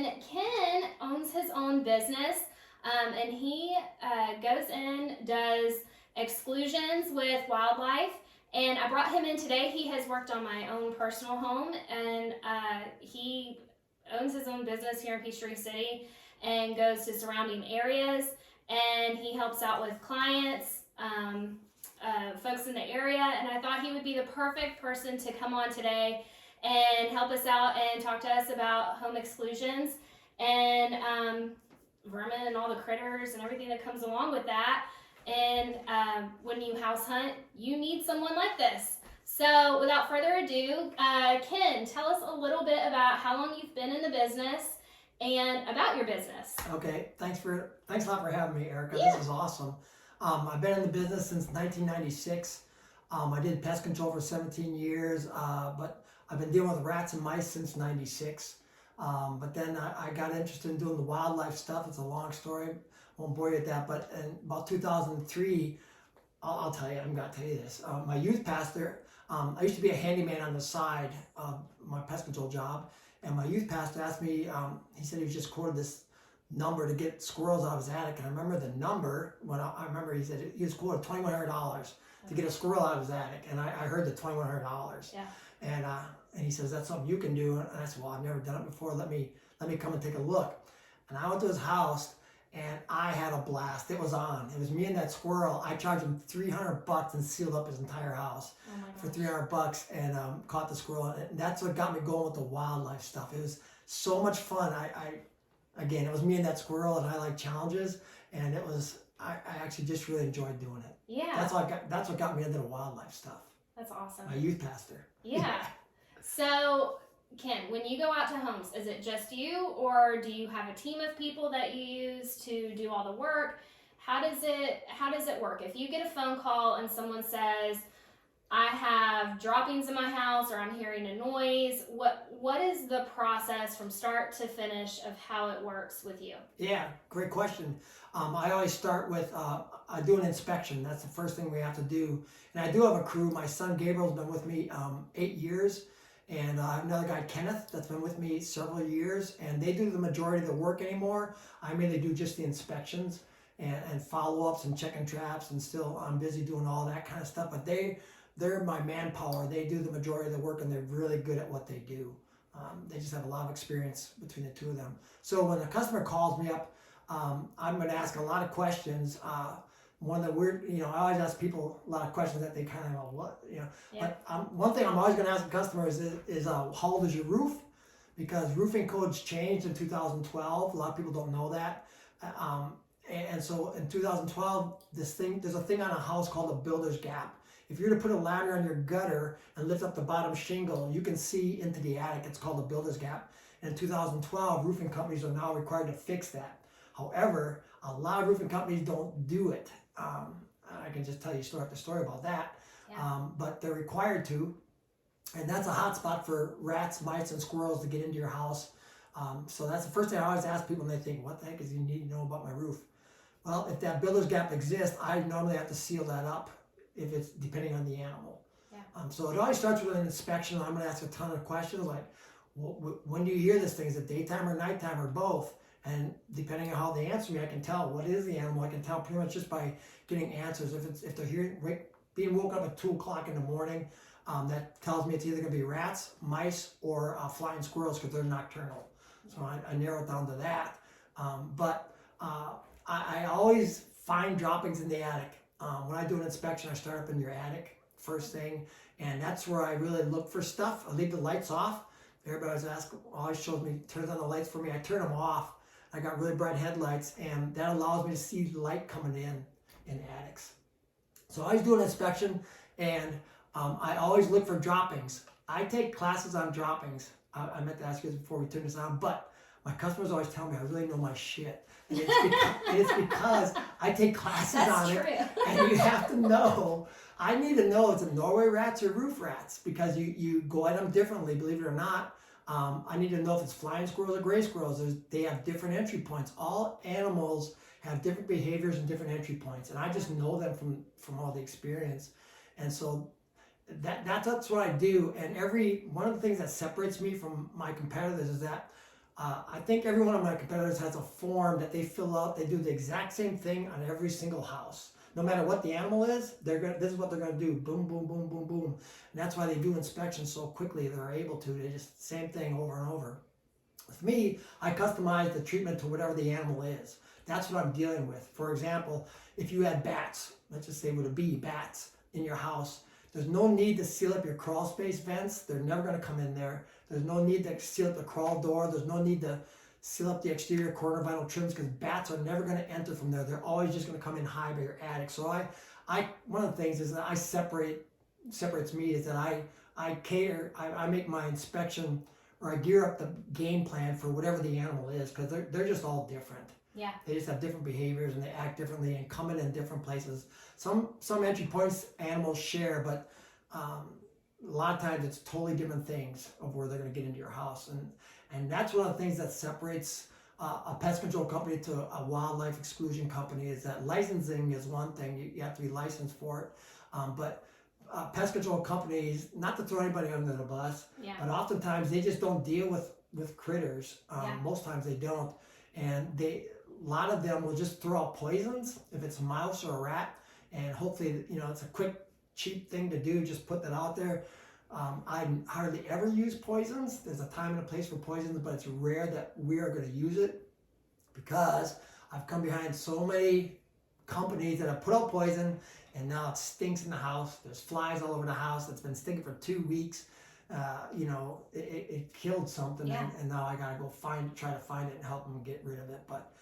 And Ken owns his own business, and he goes in, does exclusions with wildlife. And I brought him in today. He has worked on my own personal home, and he owns his own business here in Peachtree City and goes to surrounding areas, and he helps out with clients, folks in the area. And I thought he would be the perfect person to come on today and help us out and talk to us about home exclusions and vermin and all the critters and everything that comes along with that. And when you house hunt, you need someone like this. So without further ado, Ken, tell us a little bit about how long you've been in the business and about your business. Okay, thanks a lot for having me, Erica. Yeah. This is awesome. I've been in the business since 1996. I did pest control for 17 years, but I've been dealing with rats and mice since 96. But then I got interested in doing the wildlife stuff. It's a long story. Won't bore you with that. But in about 2003, I'll tell you, I'm going to tell you this. My youth pastor, I used to be a handyman on the side of my pest control job. And my youth pastor asked me, he said he was just quoted this number to get squirrels out of his attic. And I remember the number, when I remember he said he was quoted $2,100 to get a squirrel out of his attic. And I heard the $2,100. Yeah. And he says, that's something you can do. And I said, well, I've never done it before. Let me come and take a look. And I went to his house and I had a blast. It was on. It was me and that squirrel. I charged him $300 and sealed up his entire house for $300 and caught the squirrel. And that's what got me going with the wildlife stuff. It was so much fun. Again, it was me and that squirrel, and I like challenges. And it was, I actually just really enjoyed doing it. Yeah. That's what got me into the wildlife stuff. That's awesome. My youth pastor. Yeah. So, Ken, when you go out to homes, is it just you, or do you have a team of people that you use to do all the work? How does it work? If you get a phone call and someone says, I have droppings in my house, or I'm hearing a noise, what is the process from start to finish of how it works with you? Yeah, great question. I always start with, I do an inspection. That's the first thing we have to do. And I do have a crew. My son Gabriel's been with me 8 years. And I have another guy, Kenneth, that's been with me several years. And they do the majority of the work anymore. I mainly do just the inspections and follow-ups and checking traps. And still, I'm busy doing all that kind of stuff. But they're my manpower. They do the majority of the work, and they're really good at what they do. They just have a lot of experience between the two of them. So when a customer calls me up, I'm going to ask a lot of questions. One that I always ask people a lot of questions that they kind of know what, Yeah. But one thing I'm always going to ask customers is how old is your roof? Because roofing codes changed in 2012. A lot of people don't know that. And so in 2012, there's a thing on a house called a builder's gap. If you're to put a ladder on your gutter and lift up the bottom shingle, you can see into the attic. It's called a builder's gap. And in 2012, roofing companies are now required to fix that. However, a lot of roofing companies don't do it. I can just tell you story after story about that. Yeah. But they're required to. And that's a hot spot for rats, mice, and squirrels to get into your house. So that's the first thing I always ask people when they think, what the heck is you need to know about my roof? Well, if that builder's gap exists, I normally have to seal that up if it's depending on the animal. Yeah. So it always starts with an inspection. I'm going to ask a ton of questions like, when do you hear this thing? Is it daytime or nighttime or both? And depending on how they answer me, I can tell what is the animal. I can tell pretty much just by getting answers. If they're being woken up at 2 o'clock in the morning, that tells me it's either going to be rats, mice, or flying squirrels because they're nocturnal. So I narrow it down to that. But I always find droppings in the attic. When I do an inspection, I start up in your attic first thing, and that's where I really look for stuff. I leave the lights off. Everybody always shows me, turns on the lights for me. I turn them off. I got really bright headlights, and that allows me to see the light coming in attics. So I always do an inspection, and I always look for droppings. I take classes on droppings. I meant to ask you this before we turn this on, but my customers always tell me I really know my shit. And it's because I take classes on it, and you have to know. I need to know it's a Norway rats or roof rats because you go at them differently, believe it or not. I need to know if it's flying squirrels or gray squirrels. They have different entry points. All animals have different behaviors and different entry points, and I just know them from all the experience. And so that's what I do. And one of the things that separates me from my competitors is that I think every one of my competitors has a form that they fill out. They do the exact same thing on every single house. No matter what the animal is, this is what they're gonna do. Boom, boom, boom, boom, boom. And that's why they do inspections so quickly. They're able to. They just same thing over and over. With me, I customize the treatment to whatever the animal is. That's what I'm dealing with. For example, if you had bats, let's just say with a bee, bats in your house, there's no need to seal up your crawl space vents. They're never going to come in there. There's no need to seal up the crawl door. There's no need to seal up the exterior corner vinyl trims because bats are never going to enter from there. They're always just going to come in high by your attic. So I one of the things is that I separates me is that I make my inspection, or I gear up the game plan for whatever the animal is, because they're just all different. Yeah. They just have different behaviors and they act differently and come in different places. Some entry points animals share, but a lot of times it's totally different things of where they're going to get into your house, and that's one of the things that separates a pest control company to a wildlife exclusion company, is that licensing is one thing. You have to be licensed for it, but pest control companies, not to throw anybody under the bus, Yeah. but oftentimes they just don't deal with critters. Yeah. Most times they don't, and a lot of them will just throw out poisons if it's a mouse or a rat, and hopefully, it's a quick, cheap thing to do. Just put that out there. I hardly ever use poisons. There's a time and a place for poisons, but it's rare that we are going to use it, because I've come behind so many companies that have put out poison and now it stinks in the house. There's flies all over the house. It's been stinking for 2 weeks. It killed something, Yeah. and now I gotta go try to find it and help them get rid of it. But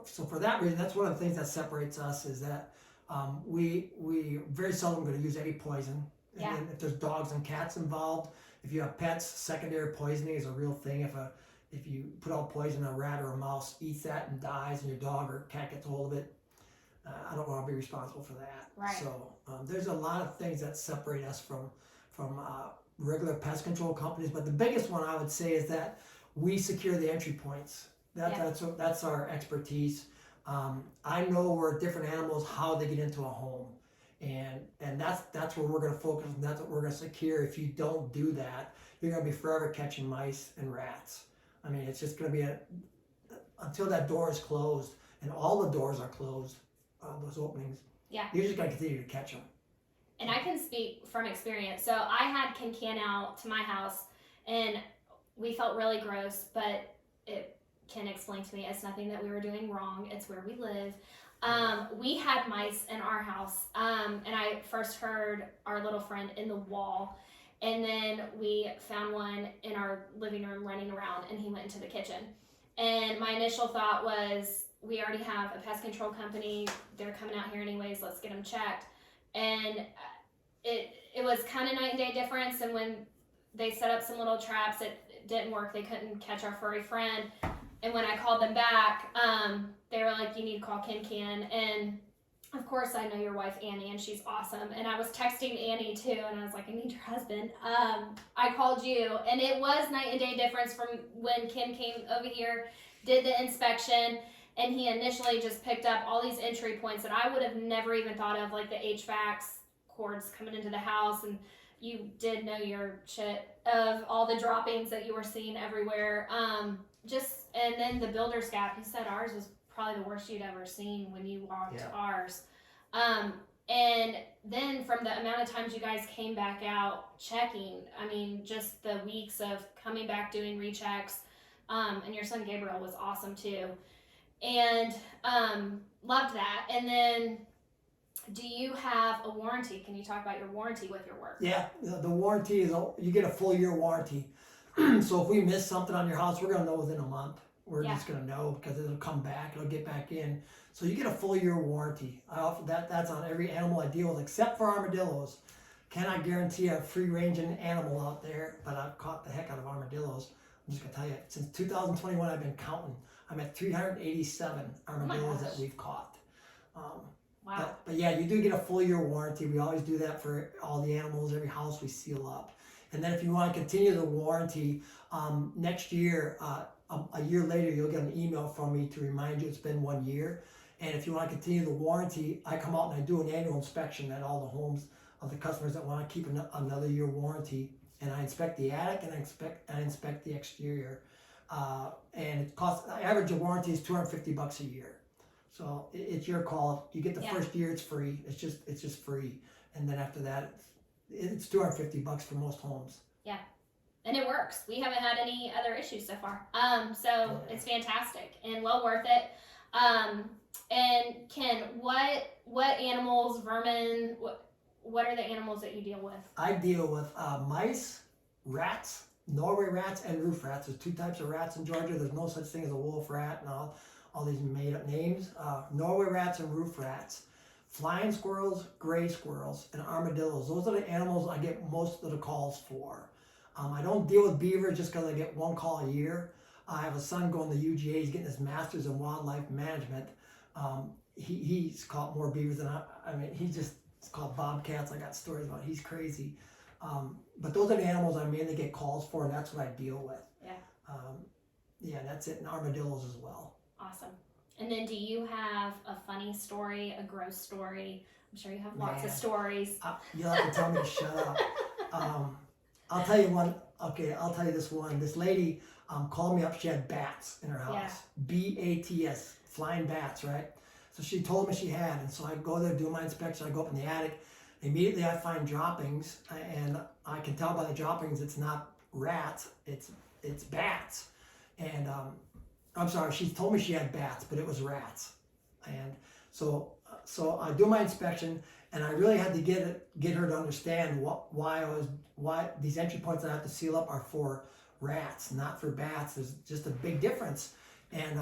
so for that reason, that's one of the things that separates us, is that we very seldom going to use any poison. And Yeah. then if there's dogs and cats involved, if you have pets, secondary poisoning is a real thing. If you put out poison, a rat or a mouse eats that and dies, and your dog or cat gets a hold of it, I don't want to be responsible for that. Right. So there's a lot of things that separate us from regular pest control companies. But the biggest one I would say is that we secure the entry points. That's our expertise. I know where different animals, how they get into a home, and that's where we're going to focus, and that's what we're going to secure. If you don't do that, you're going to be forever catching mice and rats. I mean, it's just going to be until that door is closed, and all the doors are closed, those openings. Yeah. You're just going to continue to catch them. And I can speak from experience. So I had Ken out to my house, and we felt really gross, but Ken explained to me it's nothing that we were doing wrong. It's where we live. We had mice in our house, and I first heard our little friend in the wall, and then we found one in our living room running around, and he went into the kitchen. And my initial thought was, we already have a pest control company. They're coming out here anyways. Let's get them checked. And it was kind of night and day difference. And when they set up some little traps, it didn't work. They couldn't catch our furry friend. And when I called them back, they were like, you need to call Ken. And of course, I know your wife, Annie, and she's awesome. And I was texting Annie too, and I was like, I need your husband. I called you, and it was night and day difference from when Ken came over here, did the inspection, and he initially just picked up all these entry points that I would have never even thought of, like the HVAC cords coming into the house. And you did know your shit of all the droppings that you were seeing everywhere. And then the builder's gap, he said ours was probably the worst you'd ever seen when you walked ours. And then from the amount of times you guys came back out checking, I mean, just the weeks of coming back doing rechecks, and your son Gabriel was awesome too. And loved that. And then, do you have a warranty? Can you talk about your warranty with your work? Yeah, the warranty is you get a full year warranty. So if we miss something on your house, we're going to know within a month. We're just going to know, because it'll come back, it'll get back in. So you get a full year warranty. I offer that's on every animal I deal with, except for armadillos. Cannot guarantee a free ranging animal out there, but I've caught the heck out of armadillos. I'm just going to tell you, since 2021, I've been counting. I'm at 387 armadillos that we've caught. Wow. But yeah, you do get a full year warranty. We always do that for all the animals. Every house we seal up. And then if you want to continue the warranty, next year, a year later, you'll get an email from me to remind you it's been 1 year. And if you want to continue the warranty, I come out and I do an annual inspection at all the homes of the customers that want to keep another year warranty. And I inspect the attic and I inspect the exterior. and it costs, average of warranty is $250 a year. So it's your call. You get the first year, it's free. It's just free, and then after that, it's $250 for most homes. Yeah, and it works. We haven't had any other issues so far. So it's fantastic and well worth it. And Ken, what animals, vermin, what are the animals that you deal with? I deal with mice, rats, Norway rats, and roof rats. There's two types of rats in Georgia. There's no such thing as a wolf rat and all these made up names. Norway rats and roof rats. Flying squirrels, gray squirrels, and armadillos. Those are the animals I get most of the calls for. I don't deal with beavers just because I get one call a year. I have a son going to UGA. He's getting his master's in wildlife management. He's caught more beavers than I mean, it's called bobcats. I got stories about it. He's crazy. But those are the animals I mainly get calls for, and that's what I deal with. Yeah, that's it. And armadillos as well. Awesome. And then do you have a funny story, a gross story? I'm sure you have lots of stories. You'll have to tell me to shut up. I'll tell you one. Okay, I'll tell you this one. This lady called me up. She had bats in her house. BATS, flying bats, right? So she told me she had, and so I go there, do my inspection. I go up in the attic. Immediately I find droppings, and I can tell by the droppings it's not rats, it's bats. And I'm sorry, she told me she had bats, but it was rats. And so I do my inspection, and I really had to get her to understand why these entry points that I have to seal up are for rats, not for bats. There's just a big difference. And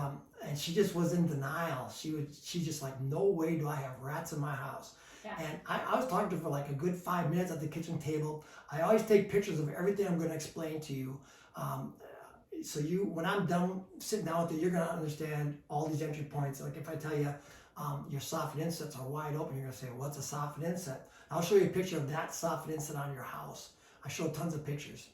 she just was in denial. She's just like, no way do I have rats in my house. Yeah. And I was talking to her for like a good 5 minutes at the kitchen table. I always take pictures of everything I'm going to explain to you. So when I'm done sitting down with you, you're going to understand all these entry points. Like if I tell you your soffit insets are wide open, you're going to say, what's a soffit inset? I'll show you a picture of that soffit inset on your house. I show tons of pictures.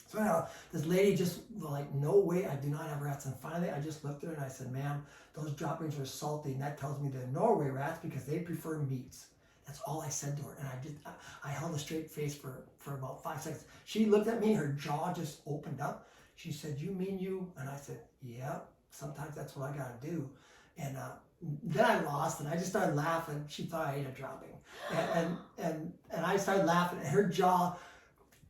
So anyhow, this lady just like, no way, I do not have rats. And finally, I just looked at her and I said, ma'am, those droppings are salty, and that tells me they're Norway rats because they prefer meats. That's all I said to her, and I held a straight face for about 5 seconds. She looked at me, her jaw just opened up. She said, you mean you? And I said, yeah, sometimes that's what I gotta do. And then I lost, and I just started laughing. She thought I ate a dropping. And I started laughing, and her jaw,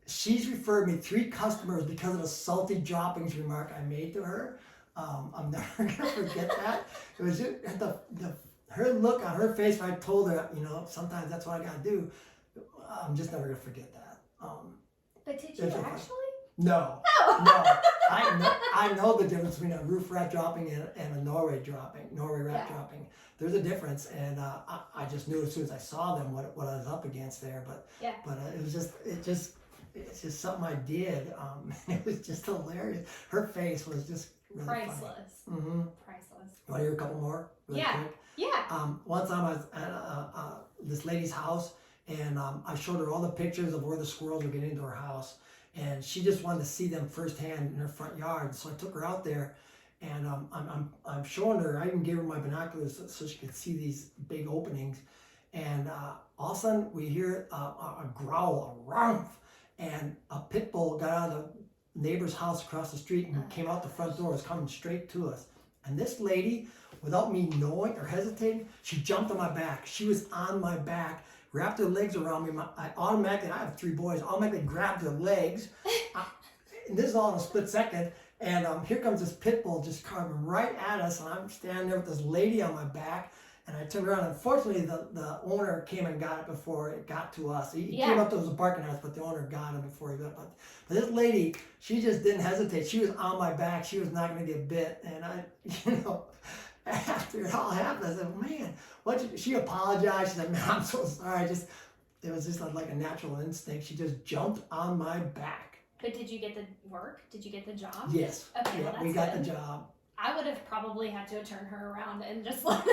she's referred me 3 customers because of the salty droppings remark I made to her. I'm never gonna forget that. It was just her look on her face when I told her, sometimes that's what I gotta do. I'm just never gonna forget that. But did you actually? No. I know the difference between a roof rat dropping and a Norway rat dropping. There's a difference, and I just knew as soon as I saw them what I was up against there. But it's just something I did. It was just hilarious. Her face was just really priceless. Funny. Mm-hmm. Priceless. You want to hear a couple more? Really quick? Yeah. One time I was at this lady's house, and I showed her all the pictures of where the squirrels were getting into her house, and she just wanted to see them firsthand in her front yard. So I took her out there, and I'm showing her. I even gave her my binoculars so she could see these big openings, and all of a sudden we hear a growl, a rumph, and a pit bull got out of the neighbor's house across the street and came out the front door. Was coming straight to us, and this lady, without me knowing or hesitating, she jumped on my back. She was on my back, wrapped her legs around me. I have 3 boys, automatically grabbed her legs. And this is all in a split second. And here comes this pit bull just coming right at us. And I'm standing there with this lady on my back. And I turned around. Unfortunately, the owner came and got it before it got to us. He came up to us barking at us, but the owner got him before he got. But this lady, she just didn't hesitate. She was on my back. She was not going to get bit. And after it all happened, I said, man, she apologized. She said, man, I'm so sorry. It was just like a natural instinct. She just jumped on my back. But did you get the work? Did you get the job? Yes. Okay, yeah, well, that's we got good. the job. I would have probably had to turn her around and just let her.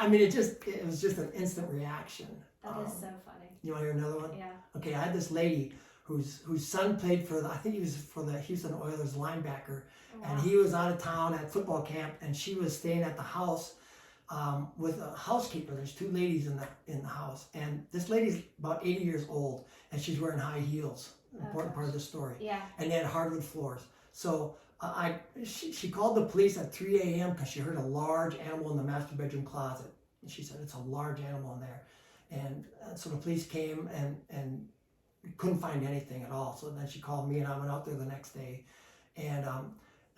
It was just an instant reaction. That is so funny. You want to hear another one? Yeah. Okay, I had this lady whose son played for I think he was for the Houston Oilers linebacker, and he was out of town at football camp, and she was staying at the house with a housekeeper. There's 2 ladies in the house, and this lady's about 80 years old, and she's wearing high heels. Important part of the story. Yeah. And they had hardwood floors. So She called the police at 3 a.m. because she heard a large animal in the master bedroom closet. And she said, it's a large animal in there. And so the police came and couldn't find anything at all. So then she called me and I went out there the next day. And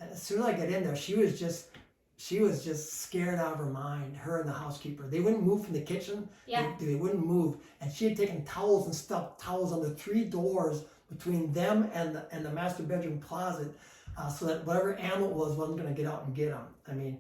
as soon as I get in there, she was just scared out of her mind, her and the housekeeper. They wouldn't move from the kitchen. Yeah. They wouldn't move. And she had taken towels and stuffed towels on the 3 doors between them and the master bedroom closet, so that whatever animal it was wasn't going to get out and get them. I mean,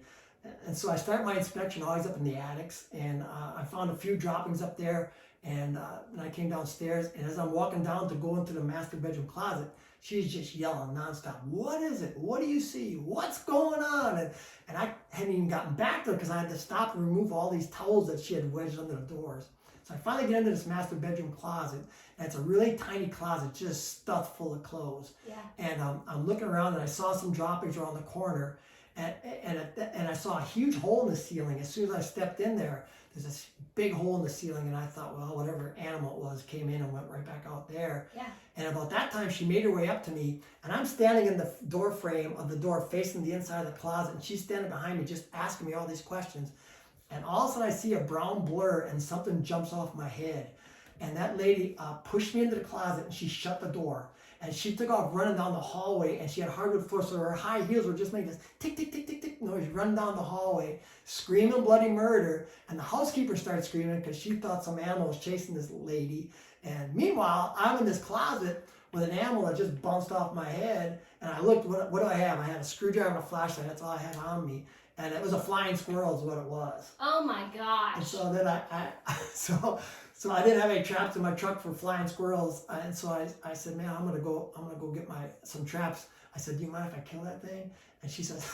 and so I start my inspection always up in the attics, and I found a few droppings up there. And I came downstairs, and as I'm walking down to go into the master bedroom closet, she's just yelling nonstop. What is it? What do you see? What's going on? And I hadn't even gotten back to her because I had to stop and remove all these towels that she had wedged under the doors. So I finally get into this master bedroom closet, and it's a really tiny closet, just stuffed full of clothes. Yeah. And I'm looking around, and I saw some droppings around the corner, and I saw a huge hole in the ceiling. As soon as I stepped in there, there's this big hole in the ceiling, and I thought, well, whatever animal it was came in and went right back out there. Yeah. And about that time, she made her way up to me, and I'm standing in the door frame of the door facing the inside of the closet, and she's standing behind me just asking me all these questions. And all of a sudden, I see a brown blur, and something jumps off my head. And that lady pushed me into the closet, and she shut the door. And she took off running down the hallway, and she had hardwood floor, so her high heels were just making this tick, tick, tick, tick, tick noise running down the hallway, screaming bloody murder. And the housekeeper started screaming because she thought some animal was chasing this lady. And meanwhile, I'm in this closet with an animal that just bounced off my head. And I looked, what do I have? I had a screwdriver and a flashlight. That's all I had on me. And it was a flying squirrel is what it was. Oh my gosh. And so then so I didn't have any traps in my truck for flying squirrels. And so I said, man, I'm gonna go get some traps. I said, do you mind if I kill that thing? And she says,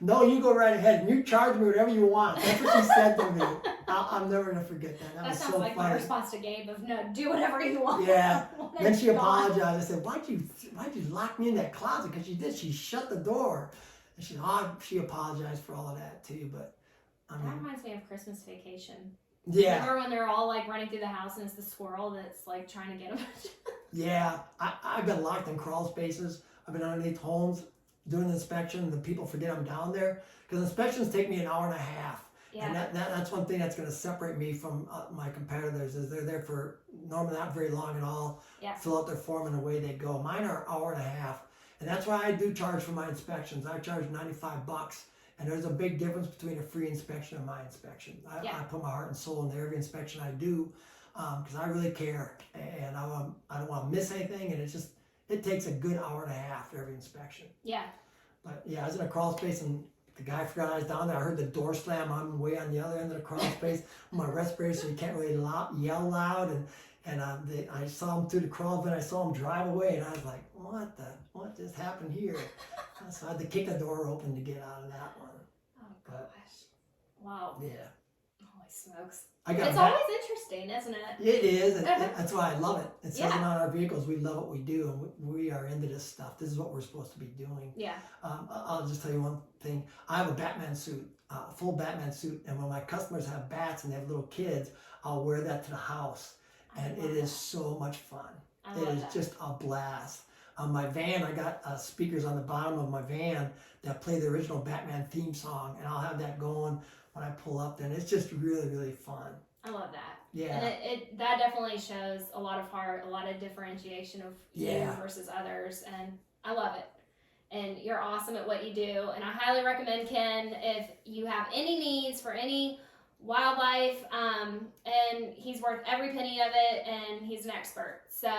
no, you go right ahead and you charge me whatever you want. That's what she said to me. I'm never gonna forget that. That was sounds so like funny. my response to Gabe of no, do whatever you want. Yeah. Then she God. apologized. I said, why'd you lock me in that closet? Because she did. She shut the door. And she apologized for all of that too. But I mean, That reminds me of Christmas Vacation. yeah. Remember when they're all like running through the house and it's the squirrel that's like trying to get them? Yeah, I've been locked in crawl spaces. I've been underneath homes doing inspection, and the people forget I'm down there because inspections take me an hour and a half. Yeah. And that's one thing that's going to separate me from my competitors is they're there for normally not very long at all. Yeah. Fill out their form and away they go. Mine are an hour and a half, and that's why I do charge for my inspections. I charge $95. And there's a big difference between a free inspection and my inspection. I put my heart and soul into every inspection I do because I really care, and I don't want to miss anything. And it takes a good hour and a half for every inspection. Yeah. But yeah, I was in a crawl space and the guy forgot I was down there. I heard the door slam. I'm way on the other end of the crawl space with my respirator, so you can't really yell loud. And I saw him through the crawl vent. I saw him drive away, and I was like, what just happened here? So I had to kick the door open to get out of that one. Oh gosh. Wow. Yeah. Holy smokes. It's always interesting, isn't it? It is, and that's why I love it. It says Yeah. it on our vehicles. We love what we do, and we are into this stuff. This is what we're supposed to be doing. Yeah. I'll just tell you one thing. I have a Batman suit, full Batman suit, and when my customers have bats and they have little kids, I'll wear that to the house, and it is so much fun. It is just a blast. On my van, I got speakers on the bottom of my van that play the original Batman theme song, and I'll have that going when I pull up. And it's just really, really fun. I love that. Yeah. And that definitely shows a lot of heart, a lot of differentiation of you versus others, and I love it. And you're awesome at what you do, and I highly recommend Ken if you have any needs for any wildlife, and he's worth every penny of it, and he's an expert. So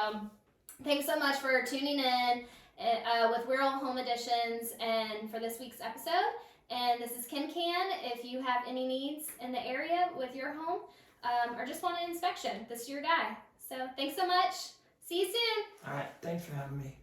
thanks so much for tuning in with We're All Home Editions and for this week's episode. And this is Ken Can. If you have any needs in the area with your home or just want an inspection, this is your guy. So thanks so much. See you soon. All right. Thanks for having me.